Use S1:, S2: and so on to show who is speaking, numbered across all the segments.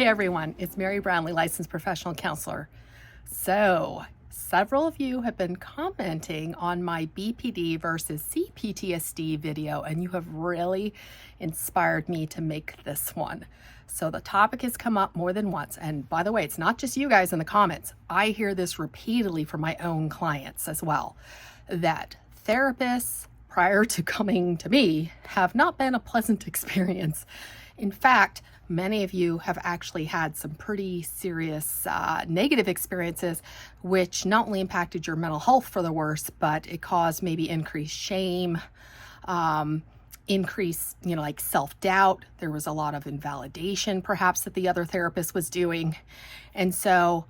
S1: everyone, it's Mary Brownlee, licensed professional counselor. So, several of you have been commenting on my BPD versus CPTSD video, and you have really inspired me to make this one. So the topic has come up more than once, and by the way, it's not just you guys in the comments. I hear this repeatedly from my own clients as well, that therapists prior to coming to me have not been a pleasant experience. In fact, many of you have actually had some pretty serious negative experiences, which not only impacted your mental health for the worse, but it caused maybe increased shame, increased, like self-doubt. There was a lot of invalidation perhaps that the other therapist was doing. And so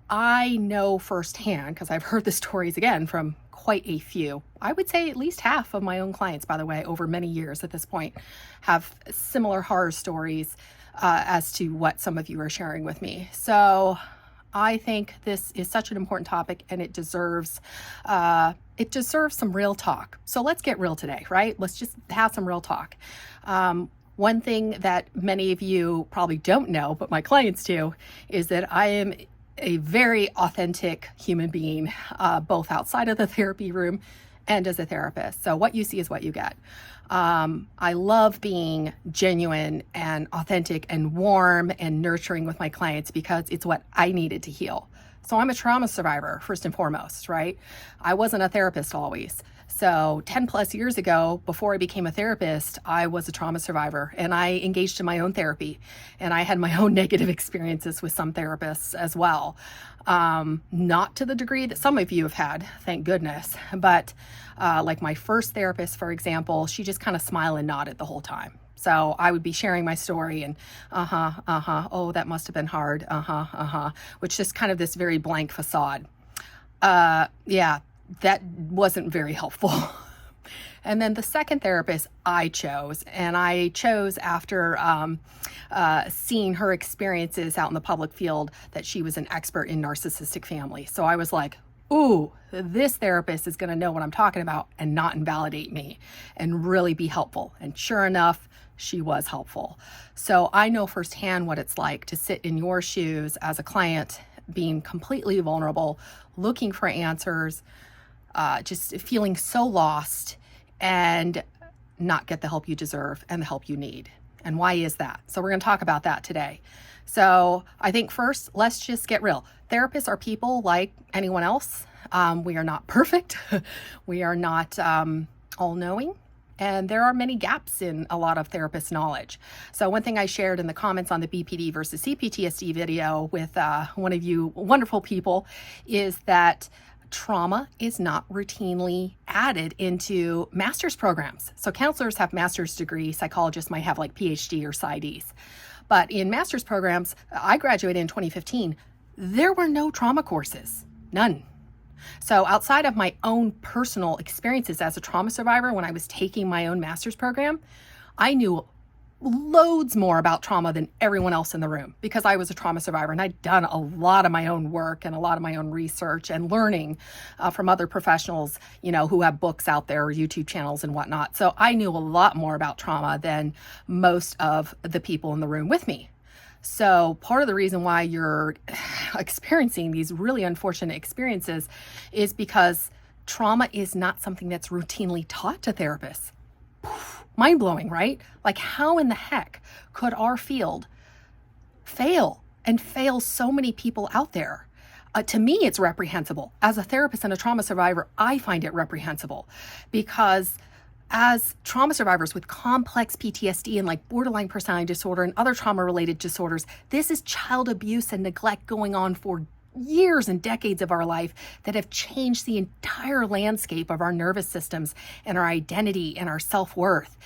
S1: I know firsthand, because I've heard the stories again from quite a few. I would say at least half of my own clients, by the way, over many years at this point, have similar horror stories as to what some of you are sharing with me. So I think this is such an important topic, and it deserves some real talk. So let's get real today, right? Let's just have some real talk. One thing that many of you probably don't know, but my clients do, is that I am a very authentic human being, both outside of the therapy room and as a therapist. So what you see is what you get. I love being genuine and authentic and warm and nurturing with my clients because it's what I needed to heal. So I'm a trauma survivor, first and foremost, right? I wasn't a therapist always. So 10 plus years ago, before I became a therapist, I was a trauma survivor, and I engaged in my own therapy, and I had my own negative experiences with some therapists as well. Not to the degree that some of you have had, thank goodness, but like my first therapist, for example, she just kind of smiled and nodded the whole time. So I would be sharing my story and oh, that must have been hard, which is kind of this very blank facade. Yeah, that wasn't very helpful. And then the second therapist I chose after seeing her experiences out in the public field, that she was an expert in narcissistic families. So I was like, ooh, this therapist is going to know what I'm talking about and not invalidate me and really be helpful. And sure enough, she was helpful. So I know firsthand what it's like to sit in your shoes as a client, being completely vulnerable, looking for answers, just feeling so lost and not get the help you deserve and the help you need. And why is that? So we're going to talk about that today. So I think first, let's just get real. Therapists are people like anyone else. We are not perfect. We are not all-knowing. And there are many gaps in a lot of therapists' knowledge. So one thing I shared in the comments on the BPD versus CPTSD video with one of you wonderful people is that trauma is not routinely added into master's programs. So counselors have master's degree, psychologists might have like PhD or PsyDs. But in master's programs, I graduated in 2015, there were no trauma courses, none. So outside of my own personal experiences as a trauma survivor, when I was taking my own master's program, I knew loads more about trauma than everyone else in the room because I was a trauma survivor, and I'd done a lot of my own work and a lot of my own research and learning from other professionals, who have books out there or YouTube channels and whatnot. So I knew a lot more about trauma than most of the people in the room with me. So part of the reason why you're experiencing these really unfortunate experiences is because trauma is not something that's routinely taught to therapists. Mind-blowing, right? Like, how in the heck could our field fail so many people out there? To me, it's reprehensible. As a therapist and a trauma survivor, I find it reprehensible because as trauma survivors with complex PTSD and like borderline personality disorder and other trauma-related disorders, this is child abuse and neglect going on for years and decades of our life that have changed the entire landscape of our nervous systems and our identity and our self-worth.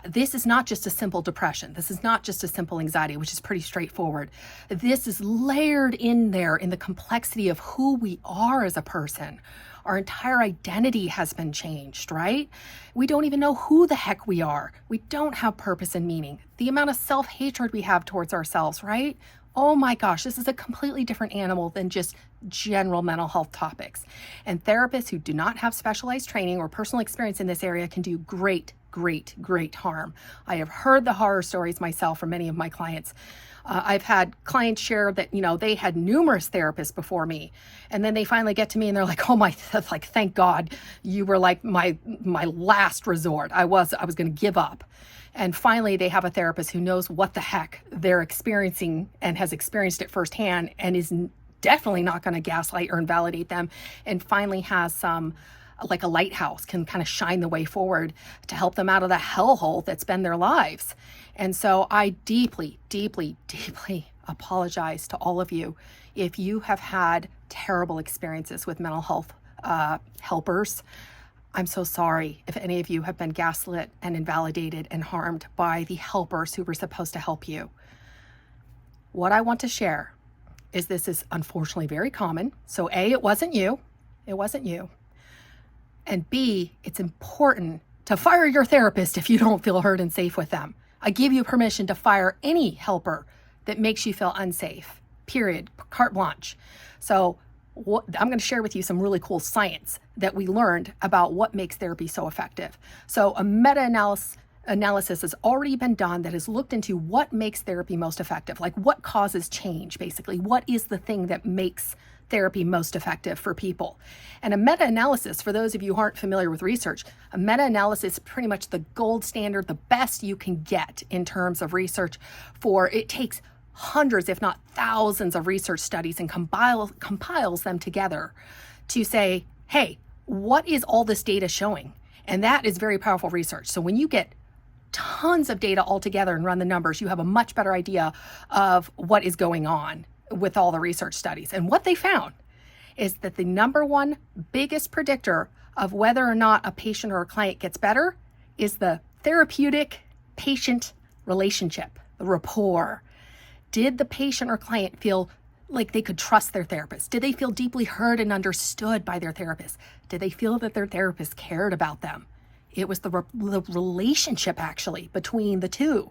S1: This is not just a simple depression. This is not just a simple anxiety, which is pretty straightforward. This is layered in there in the complexity of who we are as a person. Our entire identity has been changed, right? We don't even know who the heck we are. We don't have purpose and meaning. The amount of self-hatred we have towards ourselves, right? Oh my gosh, this is a completely different animal than just general mental health topics. And therapists who do not have specialized training or personal experience in this area can do great harm. I have heard the horror stories myself from many of my clients. I've had clients share that, they had numerous therapists before me, and then they finally get to me and they're like, oh my, like, thank God you were like my last resort. I was going to give up. And finally, they have a therapist who knows what the heck they're experiencing and has experienced it firsthand and is definitely not going to gaslight or invalidate them, and finally has some, like a lighthouse, can kind of shine the way forward to help them out of the hellhole that's been their lives. And so I deeply, deeply, deeply apologize to all of you if you have had terrible experiences with mental health helpers. I'm so sorry if any of you have been gaslit and invalidated and harmed by the helpers who were supposed to help you. What I want to share is this is unfortunately very common. So A, it wasn't you. It wasn't you. And B, it's important to fire your therapist if you don't feel heard and safe with them. I give you permission to fire any helper that makes you feel unsafe, period, carte blanche. So I'm going to share with you some really cool science that we learned about what makes therapy so effective. So a meta-analysis has already been done that has looked into what makes therapy most effective, like what causes change, basically. What is the thing that makes therapy most effective for people? And a meta-analysis, for those of you who aren't familiar with research, a meta-analysis is pretty much the gold standard, the best you can get in terms of research. It takes hundreds, if not thousands of research studies and compiles them together to say, hey, what is all this data showing? And that is very powerful research. So when you get tons of data all together and run the numbers, you have a much better idea of what is going on with all the research studies. And what they found is that the number one biggest predictor of whether or not a patient or a client gets better is the therapeutic patient relationship, the rapport. Did the patient or client feel like they could trust their therapist? Did they feel deeply heard and understood by their therapist? Did they feel that their therapist cared about them? It was the relationship, actually, between the two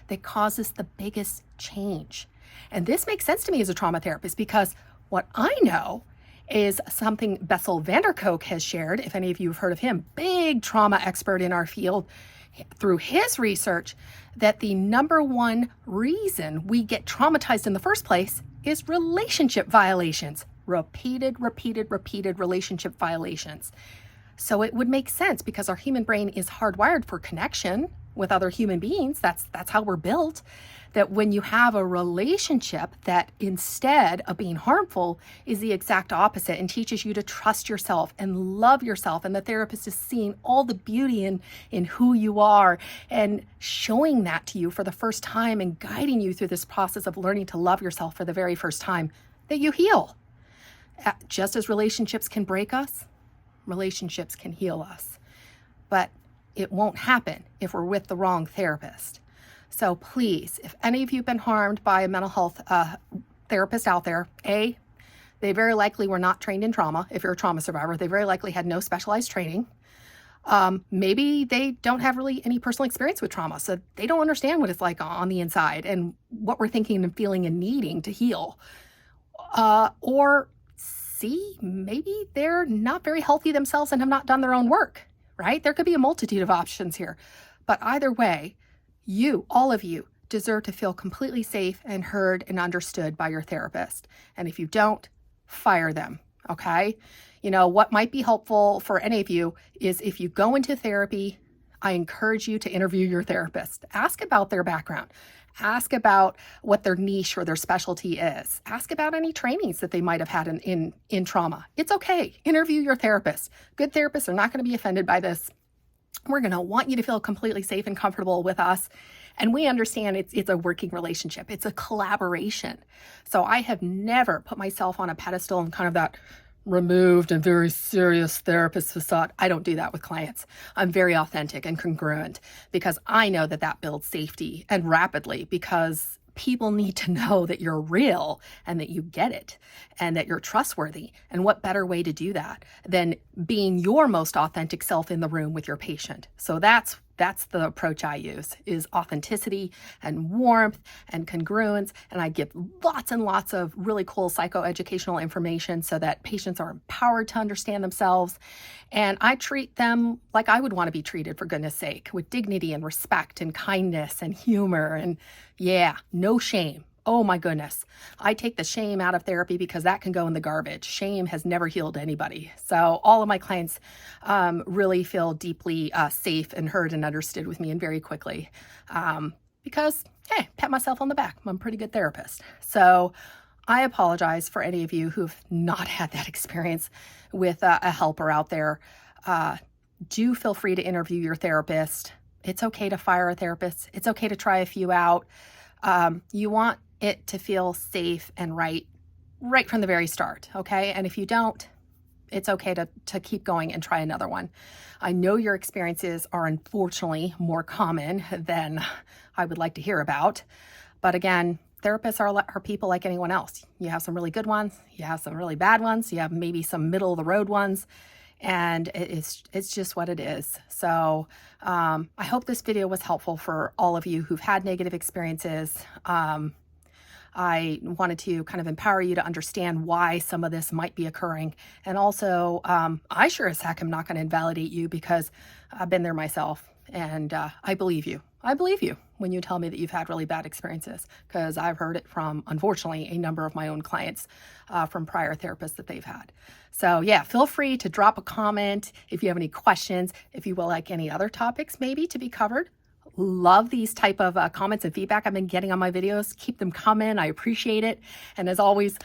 S1: that causes the biggest change. And this makes sense to me as a trauma therapist, because what I know is something Bessel van der Kolk has shared, if any of you have heard of him, big trauma expert in our field, through his research, that the number one reason we get traumatized in the first place is relationship violations. Repeated relationship violations. So it would make sense, because our human brain is hardwired for connection with other human beings. That's how we're built. That when you have a relationship that, instead of being harmful, is the exact opposite and teaches you to trust yourself and love yourself, and the therapist is seeing all the beauty in who you are and showing that to you for the first time and guiding you through this process of learning to love yourself for the very first time, that you heal. Just as relationships can break us, relationships can heal us. But it won't happen if we're with the wrong therapist. So please, if any of you have been harmed by a mental health therapist out there, A, they very likely were not trained in trauma. If you're a trauma survivor, they very likely had no specialized training. Maybe they don't have really any personal experience with trauma, so they don't understand what it's like on the inside and what we're thinking and feeling and needing to heal. Or C, maybe they're not very healthy themselves and have not done their own work, right? There could be a multitude of options here. But either way, all of you, deserve to feel completely safe and heard and understood by your therapist. And if you don't, fire them, okay? What might be helpful for any of you is, if you go into therapy, I encourage you to interview your therapist. Ask about their background. Ask about what their niche or their specialty is. Ask about any trainings that they might have had in trauma. It's okay. Interview your therapist. Good therapists are not going to be offended by this. We're going to want you to feel completely safe and comfortable with us. And we understand it's a working relationship. It's a collaboration. So I have never put myself on a pedestal and kind of that removed and very serious therapist facade. I don't do that with clients. I'm very authentic and congruent, because I know that builds safety, and rapidly, because people need to know that you're real and that you get it and that you're trustworthy. And what better way to do that than being your most authentic self in the room with your patient? So that's the approach I use, is authenticity and warmth and congruence. And I give lots and lots of really cool psychoeducational information so that patients are empowered to understand themselves. And I treat them like I would want to be treated, for goodness sake, with dignity and respect and kindness and humor. And no shame. Oh my goodness. I take the shame out of therapy because that can go in the garbage. Shame has never healed anybody. So all of my clients really feel deeply safe and heard and understood with me, and very quickly. Because, hey, pat myself on the back. I'm a pretty good therapist. So I apologize for any of you who've not had that experience with a helper out there. Do feel free to interview your therapist. It's okay to fire a therapist. It's okay to try a few out. You want it to feel safe and right from the very start, okay? And if you don't, it's okay to keep going and try another one. I know your experiences are unfortunately more common than I would like to hear about. But again, therapists are people like anyone else. You have some really good ones, you have some really bad ones, you have maybe some middle of the road ones, and it's just what it is. So I hope this video was helpful for all of you who've had negative experiences. I wanted to kind of empower you to understand why some of this might be occurring. And also, I sure as heck am not going to invalidate you, because I've been there myself, and I believe you. I believe you when you tell me that you've had really bad experiences, because I've heard it from, unfortunately, a number of my own clients from prior therapists that they've had. So yeah, feel free to drop a comment if you have any questions, if you will like any other topics maybe to be covered. Love these type of comments and feedback I've been getting on my videos. Keep them coming. I appreciate it. And as always,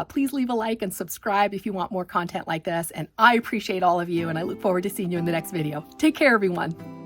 S1: please leave a like and subscribe if you want more content like this. And I appreciate all of you, and I look forward to seeing you in the next video. Take care, everyone.